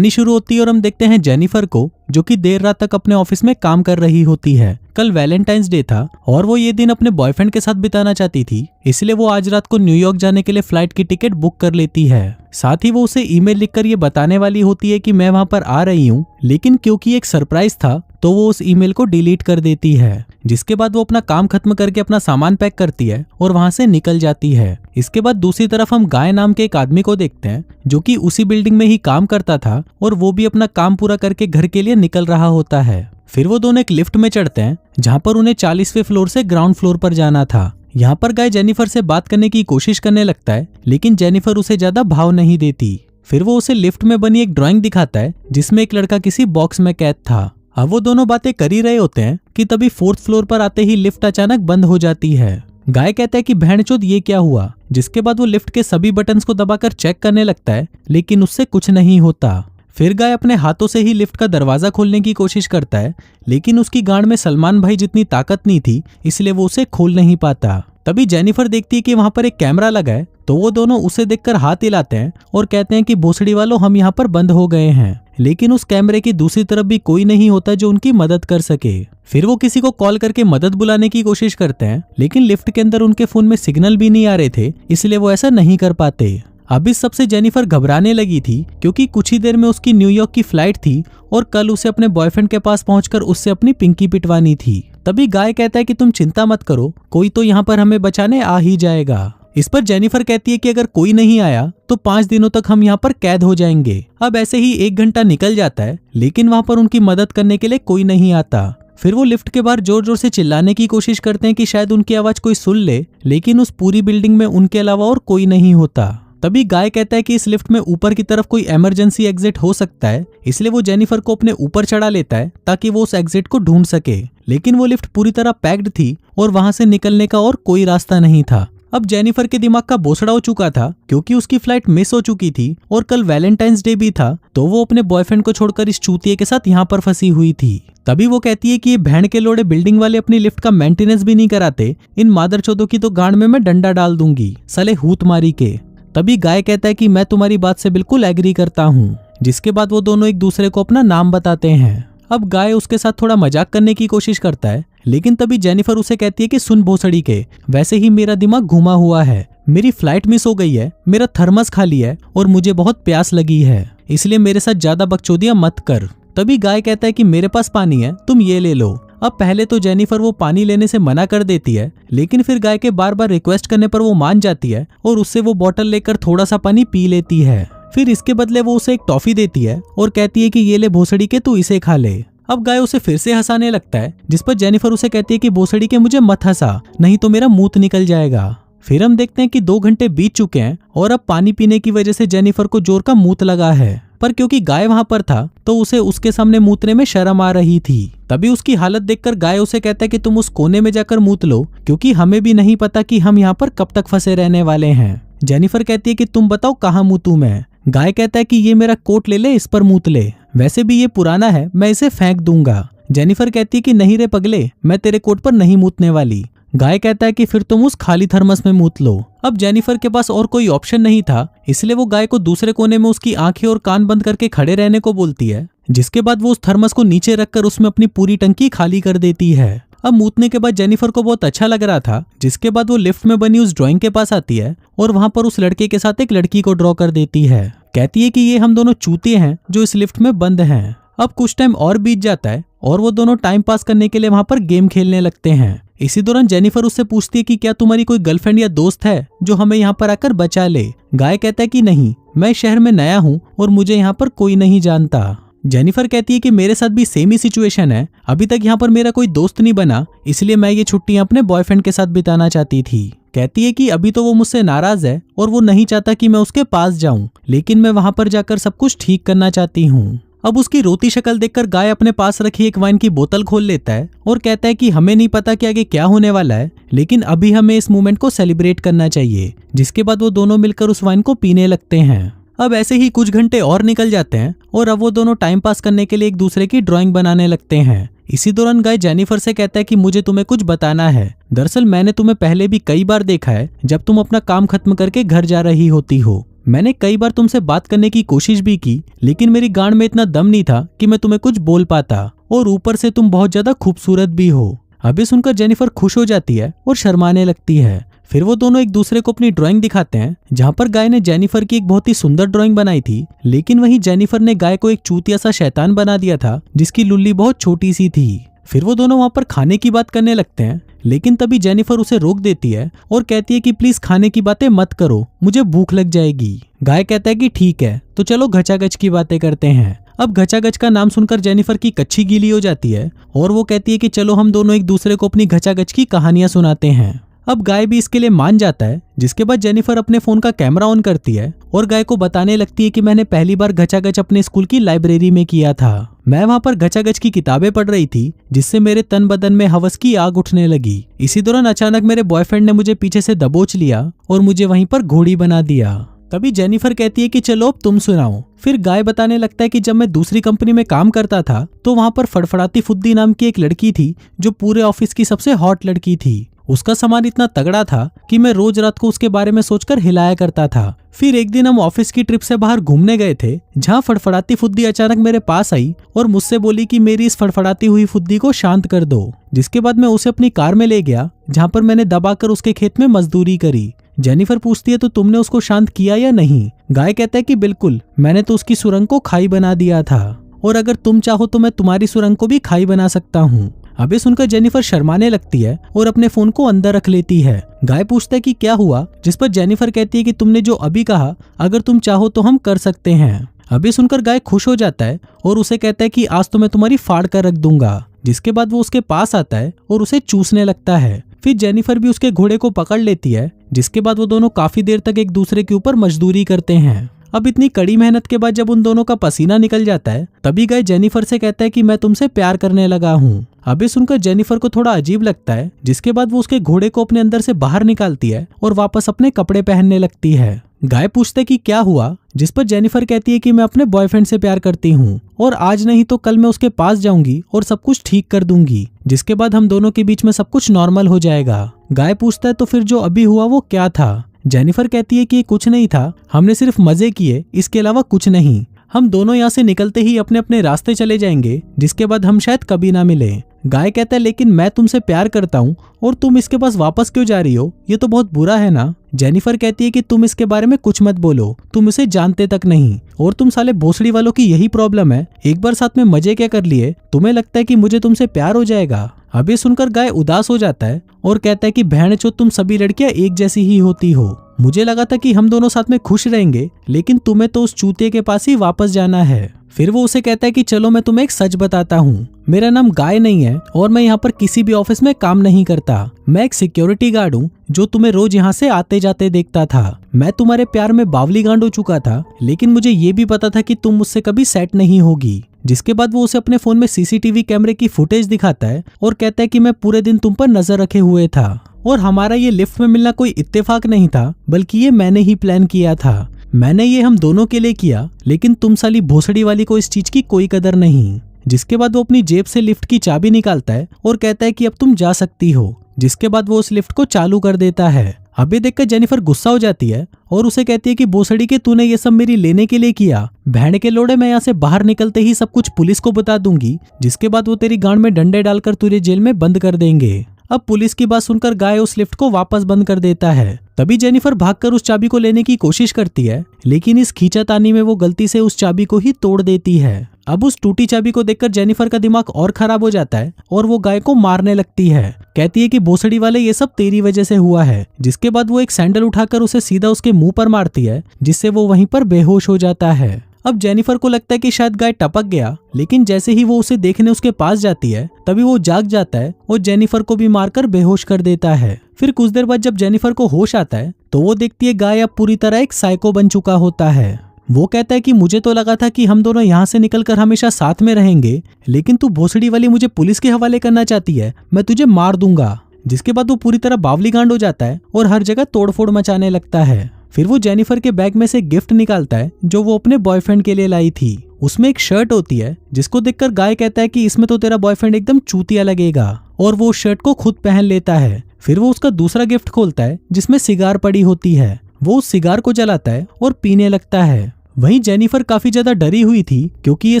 कहानी शुरू होती है और हम देखते हैं जेनिफर को, जो कि देर रात तक अपने ऑफिस में काम कर रही होती है। कल वैलेंटाइंस डे था और वो ये दिन अपने बॉयफ्रेंड के साथ बिताना चाहती थी, इसलिए वो आज रात को न्यूयॉर्क जाने के लिए फ्लाइट की टिकट बुक कर लेती है। साथ ही वो उसे ईमेल लिखकर ये बताने वाली होती है कि मैं वहां पर आ रही हूँ, लेकिन क्योंकि एक सरप्राइज था तो वो उस ईमेल को डिलीट कर देती है। जिसके बाद वो अपना काम खत्म करके अपना सामान पैक करती है और वहां से निकल जाती है। इसके बाद दूसरी तरफ हम गाय नाम के एक आदमी को देखते हैं, जो कि उसी बिल्डिंग में ही काम करता था और वो भी अपना काम पूरा करके घर के लिए निकल रहा होता है। फिर वो दोनों एक लिफ्ट में चढ़ते हैं, जहाँ पर उन्हें 40वें फ्लोर से ग्राउंड फ्लोर पर जाना था। यहाँ पर गाय जेनिफर से बात करने की कोशिश करने लगता है, लेकिन जेनिफर उसे ज्यादा भाव नहीं देती। फिर वो उसे लिफ्ट में बनी एक ड्राइंग दिखाता है, जिसमें एक लड़का किसी बॉक्स में कैद था। अब वो दोनों बातें कर ही रहे होते हैं कि तभी 4th फ्लोर पर आते ही लिफ्ट अचानक बंद हो जाती है। गाय कहता है कि भैंचोद ये क्या हुआ। जिसके बाद वो लिफ्ट के सभी बटन्स को दबाकर चेक करने लगता है, लेकिन उससे कुछ नहीं होता। फिर गाय अपने हाथों से ही लिफ्ट का दरवाजा खोलने की कोशिश करता है, लेकिन उसकी गांड में सलमान भाई जितनी ताकत नहीं थी, इसलिए वो उसे खोल नहीं पाता। तभी जेनिफर देखती है कि वहां पर एक कैमरा लगा है, तो वो दोनों उसे देखकर हाथ हिलाते हैं और कहते हैं कि भोसड़ी वालों, हम यहाँ पर बंद हो गए हैं। लेकिन उस कैमरे की दूसरी तरफ भी कोई नहीं होता जो उनकी मदद कर सके। फिर वो किसी को कॉल करके मदद बुलाने की कोशिश करते हैं, लेकिन लिफ्ट के अंदर उनके फोन में सिग्नल भी नहीं आ रहे थे, इसलिए वो ऐसा नहीं कर पाते। अब इस सबसे जेनिफर घबराने लगी थी, क्योंकि कुछ ही देर में उसकी न्यूयॉर्क की फ्लाइट थी और कल उसे अपने बॉयफ्रेंड के पास पहुंचकर उससे अपनी पिंकी पिटवानी थी। तभी गाय कहता है कि तुम चिंता मत करो, कोई तो यहाँ पर हमें बचाने आ ही जाएगा। इस पर जेनिफर कहती है कि अगर कोई नहीं आया तो 5 दिनों तक हम यहाँ पर कैद हो जाएंगे। अब ऐसे ही 1 घंटा निकल जाता है, लेकिन वहाँ पर उनकी मदद करने के लिए कोई नहीं आता। फिर वो लिफ्ट के बाहर जोर जोर से चिल्लाने की कोशिश करते हैं कि शायद उनकी आवाज कोई सुन ले, लेकिन उस पूरी बिल्डिंग में उनके अलावा और कोई नहीं होता। तभी गाय कहता है कि इस लिफ्ट में ऊपर की तरफ कोई इमरजेंसी एग्जिट हो सकता है, इसलिए वो जेनिफर को अपने ऊपर चढ़ा लेता है ताकि वो उस एग्जिट को ढूंढ सके। लेकिन वो लिफ्ट पूरी तरह पैक्ड थी और वहां से निकलने का और कोई रास्ता नहीं था। अब जेनिफर के दिमाग का बोछड़ा हो चुका था, क्योंकि उसकी फ्लाइट मिस हो चुकी थी और कल वैलेंटाइंस डे भी था, तो वो अपने बॉयफ्रेंड को छोड़कर इस चूतिए के साथ यहाँ पर फंसी हुई थी। तभी वो कहती है कि ये भेड़ के लोड़े बिल्डिंग वाले अपनी लिफ्ट का मेंटेनेंस भी नहीं कराते, इन मादरचोदों की तो गांड में मैं डंडा डाल दूंगी, साले हूत मारी के। तभी गाय कहता है कि मैं तुम्हारी बात से बिल्कुल एग्री करता हूँ। जिसके बाद वो दोनों एक दूसरे को अपना नाम बताते हैं। अब गाय उसके साथ थोड़ा मजाक करने की कोशिश करता है, लेकिन तभी जेनिफर उसे कहती है कि सुन भोसड़ी के, वैसे ही मेरा दिमाग घुमा हुआ है, मेरी फ्लाइट मिस हो गई है, मेरा थर्मस खाली है और मुझे बहुत प्यास लगी है, इसलिए मेरे साथ ज्यादा बकचोदियां मत कर। तभी गाय कहता है कि मेरे पास पानी है, तुम ये ले लो। अब पहले तो जेनिफर वो पानी लेने से मना कर देती है, लेकिन फिर गाय के बार बार रिक्वेस्ट करने पर वो मान जाती है और उससे वो बोतल लेकर थोड़ा सा पानी पी लेती है। फिर इसके बदले वो उसे एक टॉफी देती है और कहती है कि ये ले भोसड़ी के, तू इसे खा ले। अब गाय उसे फिर से हंसाने लगता है, जिस पर जेनिफर उसे कहती है कि भोसड़ी के मुझे मत हंसा, नहीं तो मेरा मूत निकल जाएगा। फिर हम देखते हैं कि 2 घंटे बीत चुके हैं और अब पानी पीने की वजह से जेनिफर को जोर का मूत लगा है, पर क्योंकि गाय वहां पर था तो उसे उसके सामने मूतने में शर्म आ रही थी। तभी उसकी हालत देखकर गाय उसे कहता है कि तुम उस कोने में जाकर मूत लो, क्योंकि हमें भी नहीं पता कि हम यहाँ पर कब तक फंसे रहने वाले हैं। जेनिफर कहती है कि तुम बताओ कहाँ मूतूं मैं। गाय कहता है कि ये मेरा कोट ले ले, इस पर मूत ले, वैसे भी ये पुराना है, मैं इसे फेंक दूंगा। जेनिफर कहती है कि नहीं रे पगले, मैं तेरे कोट पर नहीं मूतने वाली। गाय कहता है कि फिर तुम उस खाली थर्मस में मूत लो। अब जेनिफर के पास और कोई ऑप्शन नहीं था, इसलिए वो गाय को दूसरे कोने में उसकी आंखें और कान बंद करके खड़े रहने को बोलती है। जिसके बाद वो उस थर्मस को नीचे रखकर उसमें अपनी पूरी टंकी खाली कर देती है। अब मूतने के बाद जेनिफर को बहुत अच्छा लग रहा था। जिसके बाद वो लिफ्ट में बनी उस ड्राइंग के पास आती है और वहां पर उस लड़के के साथ एक लड़की को ड्रॉ कर देती है। कहती है कि ये हम दोनों चूतिए हैं जो इस लिफ्ट में बंद हैं। अब कुछ टाइम और बीत जाता है और वो दोनों टाइम पास करने के लिए वहां पर गेम खेलने लगते हैं। इसी दौरान जेनिफर उससे पूछती है कि क्या तुम्हारी कोई गर्लफ्रेंड या दोस्त है जो हमें यहाँ पर आकर बचा ले। गाय कहता है कि नहीं, मैं शहर में नया हूँ और मुझे यहाँ पर कोई नहीं जानता। जेनिफर कहती है कि मेरे साथ भी सेम ही सिचुएशन है, अभी तक यहाँ पर मेरा कोई दोस्त नहीं बना, इसलिए मैं ये छुट्टियां अपने बॉयफ्रेंड के साथ बिताना चाहती थी। कहती है कि अभी तो वो मुझसे नाराज है और वो नहीं चाहता कि मैं उसके पास जाऊं, लेकिन मैं वहां पर जाकर सब कुछ ठीक करना चाहती हूँ। अब उसकी रोती शक्ल देखकर गाय अपने पास रखी एक वाइन की बोतल खोल लेता है और कहता है कि हमें नहीं पता कि आगे क्या होने वाला है, लेकिन अभी हमें इस मोमेंट को सेलिब्रेट करना चाहिए। जिसके बाद वो दोनों मिलकर उस वाइन को पीने लगते हैं। अब ऐसे ही कुछ घंटे और निकल जाते हैं और अब वो दोनों टाइम पास करने के लिए एक दूसरे की ड्राइंग बनाने लगते हैं। इसी दौरान गाय जेनिफर से कहता है कि मुझे तुम्हें कुछ बताना है। दरअसल मैंने तुम्हें पहले भी कई बार देखा है जब तुम अपना काम खत्म करके घर जा रही होती हो। मैंने कई बार तुमसे बात करने की कोशिश भी की, लेकिन मेरी गांड में इतना दम नहीं था कि मैं तुम्हें कुछ बोल पाता, और ऊपर से तुम बहुत ज्यादा खूबसूरत भी हो। अभी सुनकर जेनिफर खुश हो जाती है और शर्माने लगती है। फिर वो दोनों एक दूसरे को अपनी ड्राइंग दिखाते हैं, जहाँ पर गाय ने जेनिफर की एक बहुत ही सुंदर ड्राइंग बनाई थी, लेकिन वहीं जेनिफर ने गाय को एक चूतिया सा शैतान बना दिया था जिसकी लुल्ली बहुत छोटी सी थी। फिर वो दोनों वहाँ पर खाने की बात करने लगते हैं, लेकिन तभी जेनिफर उसे रोक देती है और कहती है कि प्लीज खाने की बातें मत करो, मुझे भूख लग जाएगी। गाय कहता है कि ठीक है, तो चलो घचागच की बातें करते हैं। अब घचागच का नाम सुनकर जेनिफर की कच्ची गीली हो जाती है और वो कहती है कि चलो हम दोनों एक दूसरे को अपनी घचागच की कहानियां सुनाते हैं। अब गाय भी इसके लिए मान जाता है, जिसके बाद जेनिफर अपने फोन का कैमरा ऑन करती है और गाय को बताने लगती है कि मैंने पहली बार घचागच अपने स्कूल की लाइब्रेरी में किया था। मैं वहां पर घचागच की किताबें पढ़ रही थी, जिससे मेरे तन बदन में हवस की आग उठने लगी। इसी दौरान अचानक मेरे बॉयफ्रेंड ने मुझे पीछे से दबोच लिया और मुझे वहीं पर घोड़ी बना दिया। तभी जेनिफर कहती है कि चलो अब तुम सुनाओ। फिर गाय बताने लगता है कि जब मैं दूसरी कंपनी में काम करता था तो वहां पर फड़फड़ाती फुद्दी नाम की एक लड़की थी जो पूरे ऑफिस की सबसे हॉट लड़की थी। उसका सामान इतना तगड़ा था कि मैं रोज रात को उसके बारे में सोचकर हिलाया करता था। फिर एक दिन हम ऑफिस की ट्रिप से बाहर घूमने गए थे, जहाँ फड़फड़ाती फुद्दी अचानक मेरे पास आई और मुझसे बोली कि मेरी इस फड़फड़ाती हुई फुद्दी को शांत कर दो। जिसके बाद मैं उसे अपनी कार में ले गया, जहाँ पर मैंने दबाकर उसके खेत में मजदूरी करी। जेनिफर पूछती है तो तुमने उसको शांत किया या नहीं? गाय कहता है कि बिल्कुल, मैंने तो उसकी सुरंग को खाई बना दिया था, और अगर तुम चाहो तो मैं तुम्हारी सुरंग को भी खाई बना सकता हूँ। अभी सुनकर जेनिफर शर्माने लगती है और अपने फोन को अंदर रख लेती है। गाय पूछता है कि क्या हुआ, जिस पर जेनिफर कहती है कि तुमने जो अभी कहा, अगर तुम चाहो तो हम कर सकते हैं। अभी सुनकर गाय खुश हो जाता है और उसे कहता है कि आज तो मैं तुम्हारी फाड़ कर रख दूंगा। जिसके बाद वो उसके पास आता है और उसे चूसने लगता है। फिर जेनिफर भी उसके घोड़े को पकड़ लेती है, जिसके बाद वो दोनों काफी देर तक एक दूसरे के ऊपर मजदूरी करते हैं। अब इतनी कड़ी मेहनत के बाद जब उन दोनों का पसीना निकल जाता है, तभी गाय जेनिफर से कहता है कि मैं तुमसे प्यार करने लगा हूँ। अभी सुनकर जेनिफर को थोड़ा अजीब लगता है, जिसके बाद वो उसके घोड़े को अपने अंदर से बाहर निकालती है और वापस अपने कपड़े पहनने लगती है। गाय पूछते कि क्या हुआ, जिस पर जेनिफर कहती है कि मैं अपने बॉयफ्रेंड से प्यार करती हूँ और आज नहीं तो कल मैं उसके पास जाऊंगी और सब कुछ ठीक कर दूंगी, जिसके बाद हम दोनों के बीच में सब कुछ नॉर्मल हो जाएगा। गाय पूछता है तो फिर जो अभी हुआ वो क्या था? जेनिफर कहती है कि कुछ नहीं था, हमने सिर्फ मजे किए, इसके अलावा कुछ नहीं। हम दोनों यहाँ से निकलते ही अपने अपने रास्ते चले जाएंगे, जिसके बाद हम शायद कभी ना मिले। गाय कहता है लेकिन मैं तुमसे प्यार करता हूँ और तुम इसके पास वापस क्यों जा रही हो? ये तो बहुत बुरा है ना। जेनिफर कहती है कि तुम इसके बारे में कुछ मत बोलो, तुम इसे जानते तक नहीं, और तुम साले भोसड़ी वालों की यही प्रॉब्लम है। एक बार साथ में मजे क्या कर लिए, तुम्हें लगता है कि मुझे तुमसे प्यार हो जाएगा? अभी सुनकर गाय उदास हो जाता है और कहता है कि बहनचोद तुम सभी लड़कियां एक जैसी ही होती हो। मुझे लगा था कि हम दोनों साथ में खुश रहेंगे, लेकिन तुम्हें तो उस चूतिए के पास ही वापस जाना है। फिर वो उसे कहता है कि चलो मैं तुम्हें एक सच बताता हूँ, मेरा नाम गाय नहीं है और मैं यहाँ पर किसी भी ऑफिस में काम नहीं करता। मैं एक सिक्योरिटी गार्ड हूँ जो तुम्हें रोज यहाँ से आते जाते देखता था। मैं तुम्हारे प्यार में बावली गांड हो चुका था, लेकिन मुझे ये भी पता था कि तुम मुझसे कभी सेट नहीं होगी। जिसके बाद वो उसे अपने फोन में सीसीटीवी कैमरे की फुटेज दिखाता है और कहता है कि मैं पूरे दिन तुम पर नजर रखे हुए था और हमारा ये लिफ्ट में मिलना कोई इत्तेफाक नहीं था, बल्कि ये मैंने ही प्लान किया था। मैंने ये हम दोनों के लिए किया, लेकिन तुम साली भोसड़ी वाली को इस चीज की कोई कदर नहीं। जिसके बाद वो अपनी जेब से लिफ्ट की चाबी निकालता है और कहता है कि अब तुम जा सकती हो। जिसके बाद वो उस लिफ्ट को चालू कर देता है। अभी देखकर जेनिफर गुस्सा हो जाती है और उसे कहती है कि भोसड़ी के तूने ये सब मेरी लेने के लिए किया। बहन के लोड़े, मैं यहाँ से बाहर निकलते ही सब कुछ पुलिस को बता दूंगी, जिसके बाद वो तेरी गांड में डंडे डालकर तुझे जेल में बंद कर देंगे। अब पुलिस की बात सुनकर गाय उस लिफ्ट को वापस बंद कर देता है। तभी जेनिफर भागकर उस चाबी को लेने की कोशिश करती है, लेकिन इस खींचातानी में वो गलती से उस चाबी को ही तोड़ देती है। अब उस टूटी चाबी को देखकर जेनिफर का दिमाग और खराब हो जाता है और वो गाय को मारने लगती है। कहती है कि भोसड़ी वाले ये सब तेरी वजह से हुआ है। जिसके बाद वो एक सैंडल उठाकर उसे सीधा उसके मुंह पर मारती है, जिससे वो वहीं पर बेहोश हो जाता है। अब जेनिफर को लगता है कि शायद गाय टपक गया, लेकिन जैसे ही वो उसे देखने उसके पास जाती है, तभी वो जाग जाता है और जेनिफर को भी मारकर बेहोश कर देता है। फिर कुछ देर बाद जब जेनिफर को होश आता है तो वो देखती है गाय अब पूरी तरह एक साइको बन चुका होता है। वो कहता है कि मुझे तो लगा था कि हम दोनों यहाँ से निकलकर हमेशा साथ में रहेंगे, लेकिन तू भोसड़ी वाली मुझे पुलिस के हवाले करना चाहती है, मैं तुझे मार दूंगा। जिसके बाद वो पूरी तरह बावली गांड हो जाता है और हर जगह तोड़फोड़ मचाने लगता है। फिर वो जेनिफर के बैग में से गिफ्ट निकालता है जो वो अपने बॉयफ्रेंड के लिए लाई थी। उसमें एक शर्ट होती है, जिसको देखकर गाय कहता है कि इसमें तो तेरा बॉयफ्रेंड एकदम चूतिया लगेगा, और वो उस शर्ट को खुद पहन लेता है। फिर वो उसका दूसरा गिफ्ट खोलता है जिसमें सिगार पड़ी होती है। वो उस सिगार को जलाता है और पीने लगता है। वहीं जेनिफर काफी ज्यादा डरी हुई थी क्योंकि ये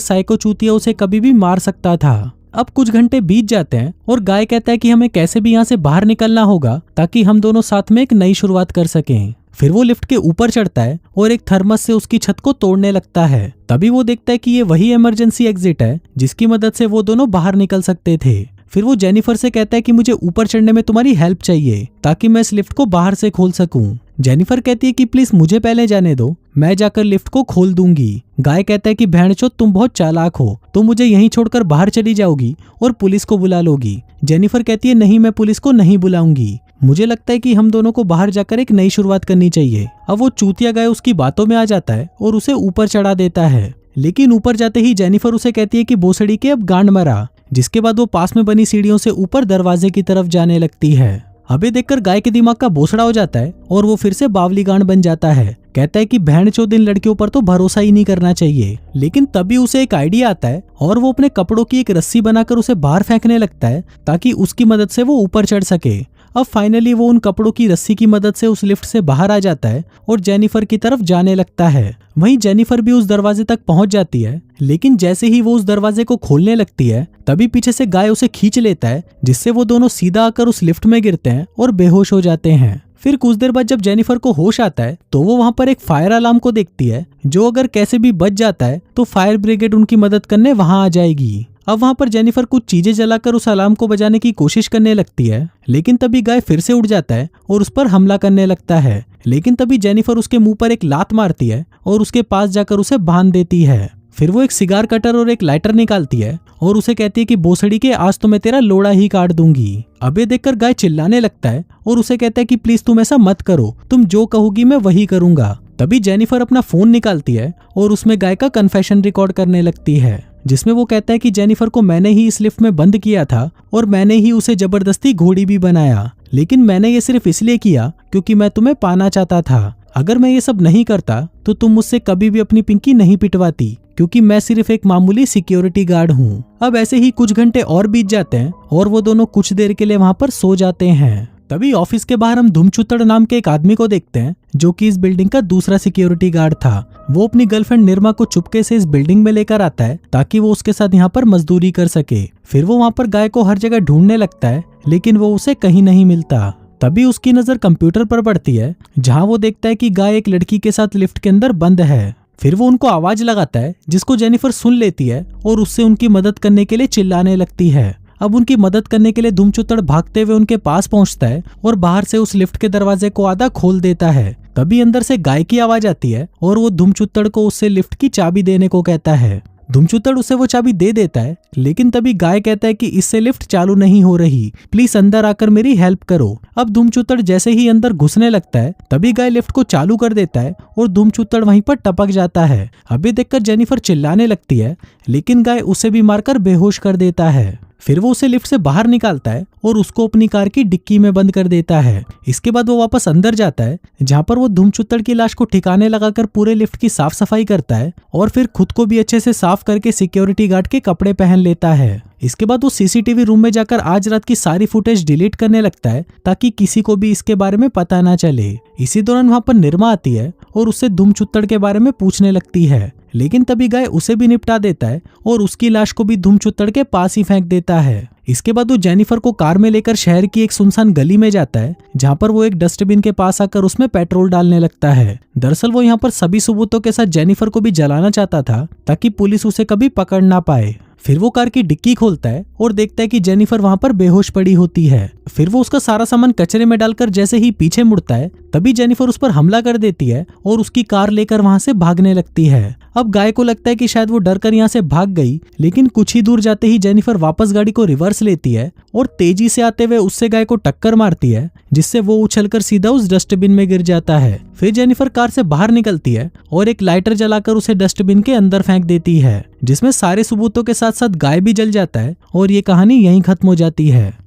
साइको चूतिया उसे कभी भी मार सकता था। अब कुछ घंटे बीत जाते हैं और गाय कहता है कि हमें कैसे भी यहाँ से बाहर निकलना होगा ताकि हम दोनों साथ में एक नई शुरुआत कर सकें। फिर वो लिफ्ट के ऊपर चढ़ता है और एक थर्मस से उसकी छत को तोड़ने लगता है। तभी वो देखता है कि ये वही इमरजेंसी एग्जिट है जिसकी मदद से वो दोनों बाहर निकल सकते थे। फिर वो जेनिफर से कहता है कि मुझे ऊपर चढ़ने में तुम्हारी हेल्प चाहिए ताकि मैं इस लिफ्ट को बाहर से खोल सकूं। जेनिफर कहती है कि प्लीज मुझे पहले जाने दो, मैं जाकर लिफ्ट को खोल दूंगी। गाय कहता है कि भैंचोद तुम बहुत चालाक हो, तुम मुझे यहीं छोड़कर बाहर चली जाओगी और पुलिस को बुला लोगी। जेनिफर कहती है नहीं, मैं पुलिस को नहीं बुलाऊंगी, मुझे लगता है कि हम दोनों को बाहर जाकर एक नई शुरुआत करनी चाहिए। अब वो चूतिया गाय उसकी बातों में आ जाता है और उसे ऊपर चढ़ा देता है। लेकिन ऊपर जाते ही जेनिफर उसे कहती है कि भोसड़ी के अब गांड मरा। जिसके बाद वो पास में बनी सीढ़ियों से ऊपर दरवाजे की तरफ जाने लगती है। अबे देखकर गाय के दिमाग का बोसड़ा हो जाता है और वो फिर से बावली गांड बन जाता है। कहता है कि भैंचोद इन लड़कियों पर तो भरोसा ही नहीं करना चाहिए। लेकिन तभी उसे एक आइडिया आता है और वो अपने कपड़ों की एक रस्सी बनाकर उसे बाहर फेंकने लगता है ताकि उसकी मदद से वो ऊपर चढ़ सके। अब फाइनली वो उन कपड़ों की रस्सी की मदद से उस लिफ्ट से बाहर आ जाता है और जेनिफर की तरफ जाने लगता है। वहीं जेनिफर भी उस दरवाजे तक पहुंच जाती है, लेकिन जैसे ही वो उस दरवाजे को खोलने लगती है तभी पीछे से गाय उसे खींच लेता है, जिससे वो दोनों सीधा आकर उस लिफ्ट में गिरते हैं और बेहोश हो जाते हैं। फिर कुछ देर बाद जब जेनिफर को होश आता है तो वो वहां पर एक फायर अलार्म को देखती है, जो अगर कैसे भी बच जाता है तो फायर ब्रिगेड उनकी मदद करने वहां आ जाएगी। अब वहां पर जेनिफर कुछ चीजें जलाकर उस अलार्म को बजाने की कोशिश करने लगती है, लेकिन तभी गाय फिर से उड़ जाता है और उस पर हमला करने लगता है। लेकिन तभी जेनिफर उसके मुंह पर एक लात मारती है और उसके पास जाकर उसे बांध देती है। फिर वो एक सिगार कटर और एक लाइटर निकालती है और उसे कहती है कि भोसड़ी के आज तो मैं तेरा लोड़ा ही काट दूंगी। अब ये देखकर गाय चिल्लाने लगता है और उसे कहता है कि प्लीज तुम ऐसा मत करो, तुम जो कहोगी मैं वही करूंगा। तभी जेनिफर अपना फोन निकालती है और उसमें गाय का कन्फेशन रिकॉर्ड करने लगती है, जिसमें वो कहता है कि जेनिफर को मैंने ही इस लिफ्ट में बंद किया था और मैंने ही उसे जबरदस्ती घोड़ी भी बनाया, लेकिन मैंने ये सिर्फ इसलिए किया क्योंकि मैं तुम्हें पाना चाहता था। अगर मैं ये सब नहीं करता तो तुम मुझसे कभी भी अपनी पिंकी नहीं पिटवाती, क्योंकि मैं सिर्फ एक मामूली सिक्योरिटी गार्ड हूँ। अब ऐसे ही कुछ घंटे और बीत जाते हैं और वो दोनों कुछ देर के लिए वहां पर सो जाते हैं। तभी ऑफिस के बाहर हम धुमचुतड़ नाम के एक आदमी को देखते हैं, जो कि इस बिल्डिंग का दूसरा सिक्योरिटी गार्ड था। वो अपनी गर्लफ्रेंड निर्मा को चुपके से इस बिल्डिंग में लेकर आता है ताकि वो उसके साथ यहाँ पर मजदूरी कर सके। फिर वो वहाँ पर गाय को हर जगह ढूंढने लगता है, लेकिन वो उसे कहीं नहीं मिलता। तभी उसकी नजर कंप्यूटर पर पड़ती है, जहाँ वो देखता है कि गाय एक लड़की के साथ लिफ्ट के अंदर बंद है। फिर वो उनको आवाज लगाता है, जिसको जेनिफर सुन लेती है और उससे उनकी मदद करने के लिए चिल्लाने लगती है। अब उनकी मदद करने के लिए धुमचुतड़ भागते हुए उनके पास पहुंचता है और बाहर से उस लिफ्ट के दरवाजे को आधा खोल देता है। तभी अंदर से गाय की आवाज आती है और वो धुमचुतड़ को उससे लिफ्ट की चाबी देने को कहता है। धुमचुतड़ उसे वो चाबी दे देता है, लेकिन तभी गाय कहता है कि इससे लिफ्ट चालू नहीं हो रही, प्लीज अंदर आकर मेरी हेल्प करो। अब धुमचुतड़ जैसे ही अंदर घुसने लगता है तभी गाय लिफ्ट को चालू कर देता है और धुमचुतड़ वहीं पर टपक जाता है। अभी देखकर जेनिफर चिल्लाने लगती है, लेकिन गाय उसे भी मारकर बेहोश कर देता है। फिर वो उसे लिफ्ट से बाहर निकालता है और उसको अपनी कार की डिक्की में बंद कर देता है। इसके बाद वो वापस अंदर जाता है, जहाँ पर वो धुमचुतड़ की लाश को ठिकाने लगाकर पूरे लिफ्ट की साफ सफाई करता है और फिर खुद को भी अच्छे से साफ करके सिक्योरिटी गार्ड के कपड़े पहन लेता है। इसके बाद वो सीसीटीवी रूम में जाकर आज रात की सारी फुटेज डिलीट करने लगता है ताकि किसी को भी इसके बारे में पता ना चले। इसी दौरान वहाँ पर निर्मा आती है और उससे धुमचुतड़ के बारे में पूछने लगती है, लेकिन तभी गाय उसे भी निपटा देता है और उसकी लाश को भी धुमचुतड़ के पास ही फेंक देता है। इसके बाद वो जेनिफर को कार में लेकर शहर की एक सुनसान गली में जाता है, जहाँ पर वो एक डस्टबिन के पास आकर उसमें पेट्रोल डालने लगता है। दरअसल वो यहाँ पर सभी सबूतों के साथ जेनिफर को भी जलाना चाहता था ताकि पुलिस उसे कभी पकड़ ना पाए। फिर वो कार की डिक्की खोलता है और देखता है कि जेनिफर वहां पर बेहोश पड़ी होती है। फिर वो उसका सारा सामान कचरे में डालकर जैसे ही पीछे मुड़ता है तभी जेनिफर उस पर हमला कर देती है और उसकी कार लेकर वहां से भागने लगती है। अब गाय को लगता है कि शायद वो डरकर यहाँ से भाग गई, लेकिन कुछ ही दूर जाते ही जेनिफर वापस गाड़ी को रिवर्स लेती है और तेजी से आते हुए उससे गाय को टक्कर मारती है, जिससे वो उछलकर सीधा उस डस्टबिन में गिर जाता है। फिर जेनिफर कार से बाहर निकलती है और एक लाइटर जलाकर उसे डस्टबिन के अंदर फेंक देती है, जिसमें सारे सबूतों के साथ साथ गाय भी जल जाता है और ये कहानी यहीं खत्म हो जाती है।